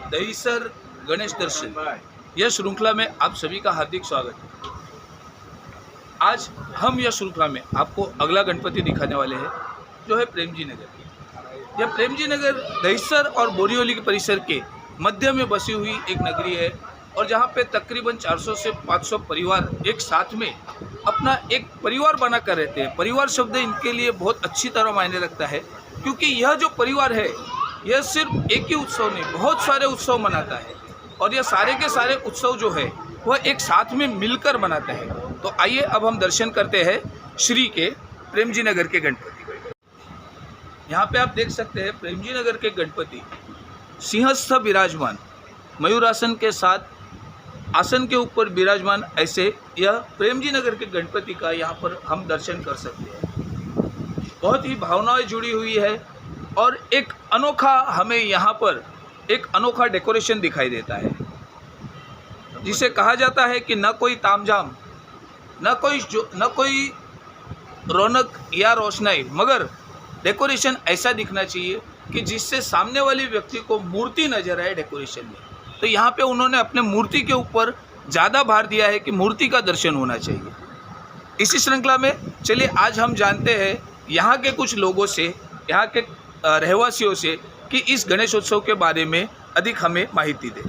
दहीसर गणेश दर्शन यह श्रृंखला में आप सभी का हार्दिक स्वागत है। आज हम यह श्रृंखला में आपको अगला गणपति दिखाने वाले हैं जो है प्रेमजी नगर। यह प्रेमजी नगर दहीसर और बोरीवली के परिसर के मध्य में बसी हुई एक नगरी है और जहाँ पे तकरीबन 400 से 500 परिवार एक साथ में अपना एक परिवार बना कर रहते हैं। परिवार शब्द इनके लिए बहुत अच्छी तरह मायने रखता है क्योंकि यह जो परिवार है यह सिर्फ एक ही उत्सव नहीं, बहुत सारे उत्सव मनाता है और यह सारे के सारे उत्सव जो है वह एक साथ में मिलकर मनाता है। तो आइए अब हम दर्शन करते हैं श्री के प्रेमजी नगर के गणपति। यहाँ पे आप देख सकते हैं प्रेमजी नगर के गणपति सिंहस्थ विराजमान, मयूरासन के साथ आसन के ऊपर विराजमान, ऐसे यह प्रेमजी नगर के गणपति का यहाँ पर हम दर्शन कर सकते हैं। बहुत ही भावनाएं जुड़ी हुई है और एक अनोखा हमें यहाँ पर एक अनोखा डेकोरेशन दिखाई देता है जिसे कहा जाता है कि न कोई तामझाम, न कोई रौनक या रोशनाई, मगर डेकोरेशन ऐसा दिखना चाहिए कि जिससे सामने वाले व्यक्ति को मूर्ति नजर आए डेकोरेशन में। तो यहाँ पे उन्होंने अपने मूर्ति के ऊपर ज़्यादा भार दिया है कि मूर्ति का दर्शन होना चाहिए। इसी श्रृंखला में चलिए आज हम जानते हैं यहाँ के कुछ लोगों से, यहाँ के रहवासियों से कि इस गणेशोत्सव के बारे में अधिक हमें माहिती दें।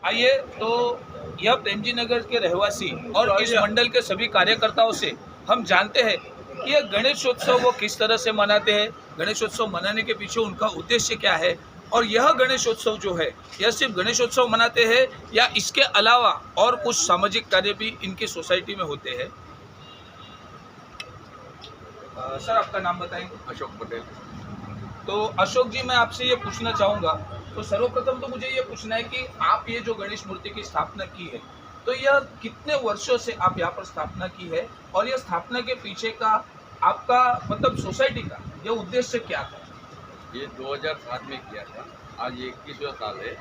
आइए तो यह प्रेमजी नगर के रहवासी और इस मंडल के सभी कार्यकर्ताओं से हम जानते हैं कि यह गणेशोत्सव वो किस तरह से मनाते हैं, गणेशोत्सव मनाने के पीछे उनका उद्देश्य क्या है और यह गणेशोत्सव जो है यह सिर्फ गणेशोत्सव मनाते हैं या इसके अलावा और कुछ सामाजिक कार्य भी इनकी सोसाइटी में होते हैं। सर आपका नाम बताएंगे? अशोक पटेल। तो अशोक जी, मैं आपसे ये पूछना चाहूँगा, तो सर्वप्रथम तो मुझे ये पूछना है कि आप ये जो गणेश मूर्ति की स्थापना की है तो यह कितने वर्षों से आप यहाँ पर स्थापना की है और यह स्थापना के पीछे का आपका मतलब सोसाइटी का यह उद्देश्य क्या था? ये 2007 में किया था, आज 21वां साल है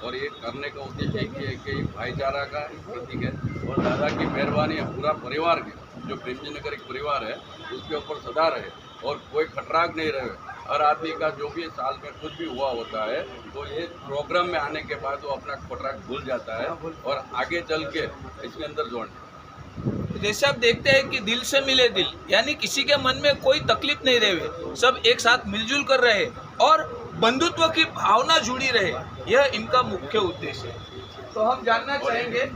और ये करने का उद्देश्य एक है कि भाईचारा का प्रतीक है और दादा की मेहरबानी है पूरा परिवार के, जो प्रेमजी नगर एक परिवार है उसके ऊपर सदा रहे और कोई खटराग नहीं रहे। हर आदमी का जो भी साल में कुछ भी हुआ होता है तो ये प्रोग्राम में आने के बाद वो अपना खटराग भूल जाता है और आगे चल के इसके अंदर जोड़ना। जैसे आप देखते हैं कि दिल से मिले दिल, यानी किसी के मन में कोई तकलीफ नहीं रहे, सब एक साथ मिलजुल कर रहे और बंधुत्व की भावना जुड़ी रहे, यह इनका मुख्य उद्देश्य है। तो हम जानना चाहेंगे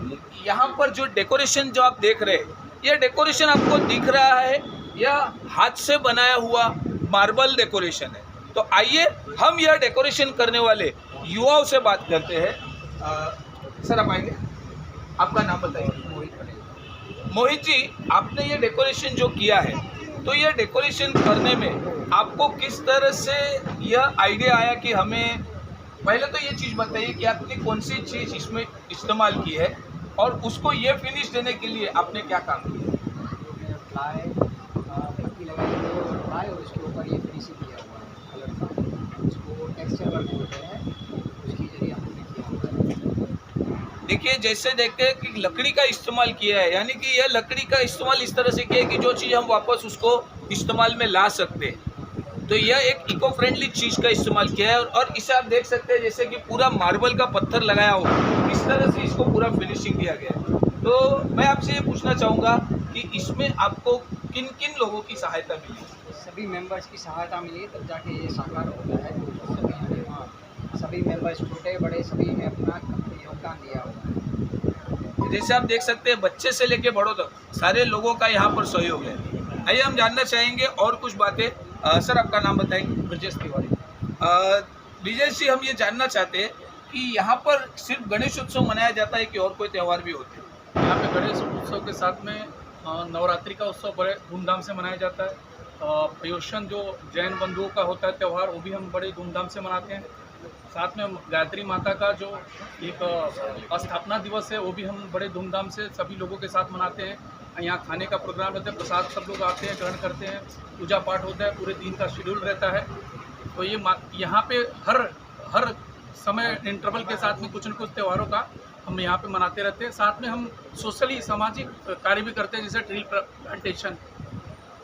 यहाँ पर जो डेकोरेशन जो आप देख रहे हैं, यह डेकोरेशन आपको दिख रहा है, यह हाथ से बनाया हुआ मार्बल डेकोरेशन है। तो आइए हम यह डेकोरेशन करने वाले युवाओं से बात करते हैं। सर आप आएंगे? आपका नाम बताइए। मोहित जी, आपने ये डेकोरेशन जो किया है तो यह डेकोरेशन करने में आपको किस तरह से यह आइडिया आया कि हमें, पहले तो ये चीज़ बताइए कि आपने कौन सी चीज़ इसमें इस्तेमाल की है और उसको ये फिनिश देने के लिए आपने क्या काम किया? और उसके ऊपर ये फिनिशिंग किया हुआ है कलर का, उसको टेक्सचर वर्क बोलते हैं, उसके जरिए हमने किया हुआ है। देखिए जैसे देखते हैं कि लकड़ी का इस्तेमाल किया है, यानी कि यह लकड़ी का इस्तेमाल इस तरह से किया है कि जो चीज़ हम वापस उसको इस्तेमाल में ला सकते हैं। तो यह एक इको फ्रेंडली चीज़ का इस्तेमाल किया है और इसे आप देख सकते हैं जैसे कि पूरा मार्बल का पत्थर लगाया हो, इस तरह से इसको पूरा फिनिशिंग दिया गया है। तो मैं आपसे ये पूछना चाहूँगा कि इसमें आपको किन किन लोगों की सहायता मिली? सभी मेंबर्स की सहायता मिली तब जाके ये साकार होता है। सभी मेंबर्स छोटे बड़े सभी ने अपना योगदान दिया हुआ है। जैसे आप देख सकते हैं बच्चे से लेके बड़ों तक सारे लोगों का यहाँ पर सहयोग है। आइए हम जानना चाहेंगे और कुछ बातें। सर आपका नाम बताएंगे? ब्रजेश तिवारी। ब्रिजेश जी, हम ये जानना चाहते हैं कि यहाँ पर सिर्फ गणेश उत्सव मनाया जाता है कि और कोई त्यौहार भी होते हैं? यहाँ पे गणेश उत्सव के साथ में नवरात्रि का उत्सव बड़े धूमधाम से मनाया जाता है। प्रयोशन जो जैन बंधुओं का होता है त्यौहार, वो भी हम बड़े धूमधाम से मनाते हैं। साथ में गायत्री माता का जो एक स्थापना दिवस है वो भी हम बड़े धूमधाम से सभी लोगों के साथ मनाते हैं। यहाँ खाने का प्रोग्राम रहता है, प्रसाद सब लोग आते हैं, ग्रहण करते हैं, पूजा पाठ होता है, पूरे दिन का शेड्यूल रहता है। तो ये यहाँ पे हर समय इंटरवल के साथ में कुछ न कुछ त्योहारों का हम यहाँ पे मनाते रहते हैं। साथ में हम सोशली सामाजिक कार्य भी करते हैं, जैसे ट्री प्लांटेशन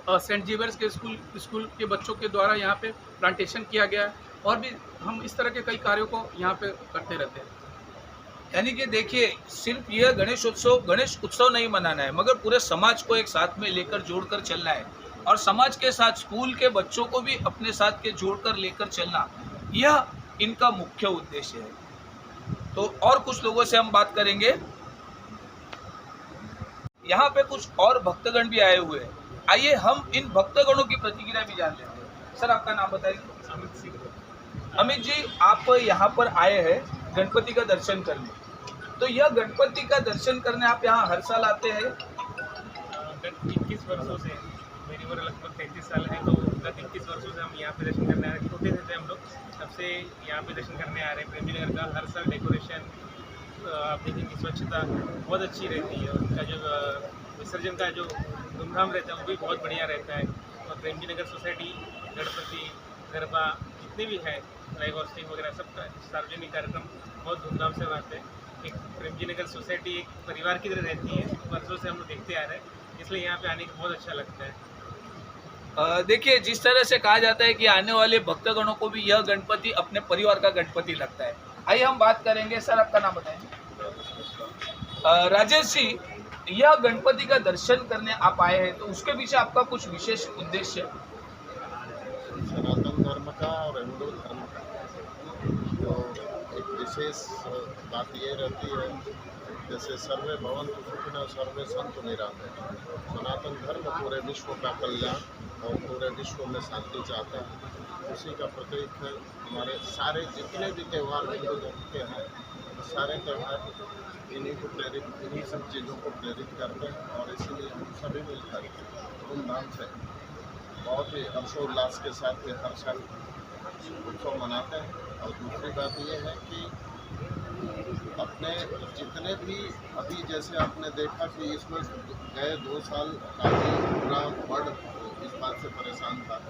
सेंट जेवियर्स के स्कूल के बच्चों के द्वारा यहाँ पे प्लांटेशन किया गया है। और भी हम इस तरह के कई कार्यों को यहाँ पे करते रहते हैं। यानी कि देखिए, सिर्फ यह गणेश उत्सव नहीं मनाना है, मगर पूरे समाज को एक साथ में लेकर जोड़कर चलना है, और समाज के साथ स्कूल के बच्चों को भी अपने साथ के जोड़कर लेकर चलना, यह इनका मुख्य उद्देश्य है। तो और कुछ लोगों से हम बात करेंगे। यहाँ पे कुछ और भक्तगण भी आए हुए हैं, आइए हम इन भक्तगणों की प्रतिक्रिया भी जान लेते हैं। सर, आपका नाम बताइए। अमित जी, आप यहाँ पर आए हैं गणपति का दर्शन करने, तो यह गणपति का दर्शन करने आप यहाँ हर साल आते हैं? 21 वर्षों से, मेरी उम्र लगभग 33 साल है, तो गत 21 वर्षों से हम यहाँ पे दर्शन करने आ रहे हैं। छोटे थे हम लोग, तब से यहाँ पे दर्शन करने आ रहे हैं। प्रेम जी नगर का हर साल डेकोरेशन, आप देखेंगे स्वच्छता बहुत अच्छी रहती है, उनका जो विसर्जन का जो धूमधाम रहता है वो भी बहुत बढ़िया रहता है। और प्रेम जी नगर सोसाइटी, गणपति, गरबा, जितने भी है, लाइव हॉस्टिंग वगैरह, सबका सार्वजनिक कार्यक्रम बहुत धूमधाम से मनाते हैं। एक प्रेम जी नगर सोसाइटी एक परिवार की तरह रहती है, वर्षों से हम लोग देखते आ रहे हैं, इसलिए यहाँ पे आने का बहुत अच्छा लगता है। देखिए, जिस तरह से कहा जाता है कि आने वाले भक्तगणों को भी यह गणपति अपने परिवार का गणपति लगता है। आइए हम बात करेंगे। सर, आपका नाम बताएंगे। राजेश जी, यह गणपति का दर्शन करने आप आए हैं, तो उसके पीछे आपका कुछ विशेष उद्देश्य है? सनातन धर्म का और हिंदू धर्म का जो एक विशेष बात ये रहती है, जैसे सर्वे भवन्तु सुखिनः सर्वे सन्तु निरामयाः। सनातन धर्म पूरे विश्व का कल्याण और पूरे विश्व में शांति चाहता है, उसी का प्रतीक है। हमारे सारे जितने भी त्यौहार हिंदू धर्म के हैं, सारे त्यौहार इन्हीं को प्रेरित, इन्हीं सब चीज़ों को प्रेरित करते हैं, और इसीलिए हम सभी मिलकर धूमधाम से बहुत ही हर्षोल्लास के साथ हर साल उत्सव मनाते हैं। और दूसरी बात ये है कि अपने जितने भी, अभी जैसे आपने देखा कि इसमें गए 2 साल काफ़ी पूरा वर्ल्ड इस बात से परेशान था,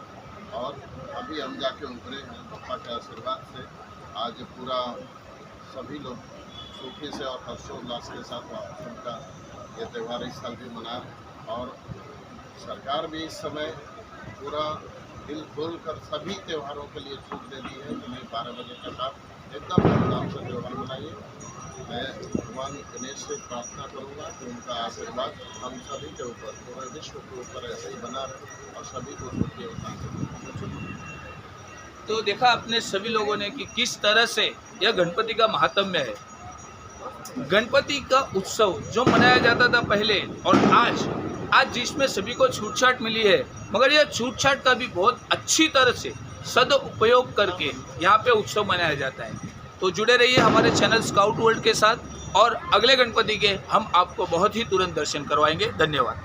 और अभी हम जाके उभरे हैं पापा के आशीर्वाद से। आज पूरा सभी लोग सुखी से और हर्षोल्लास के साथ उनका ये त्यौहार इस साल भी मना रहे हैं। और सरकार भी इस समय पूरा दिल खोल कर सभी त्योहारों के लिए छूट दे दी है कि नहीं, 12 बजे तक आप एकदम धूमधाम से त्यौहार मनाइए। मैं भगवान गणेश से प्रार्थना करूंगा कि उनका आशीर्वाद हम सभी के ऊपर, पूरे विश्व के ऊपर ऐसे ही बना रहे और सभी को सुखी और शांति। तो देखा आपने सभी लोगों ने कि किस तरह से यह गणपति का महात्म्य है। गणपति का उत्सव जो मनाया जाता था पहले, और आज जिसमें सभी को छूट छाट मिली है, मगर यह छूट छाट का भी बहुत अच्छी तरह से सदुपयोग करके यहाँ पे उत्सव मनाया जाता है। तो जुड़े रहिए हमारे चैनल स्काउट वर्ल्ड के साथ, और अगले गणपति के हम आपको बहुत ही तुरंत दर्शन करवाएंगे। धन्यवाद।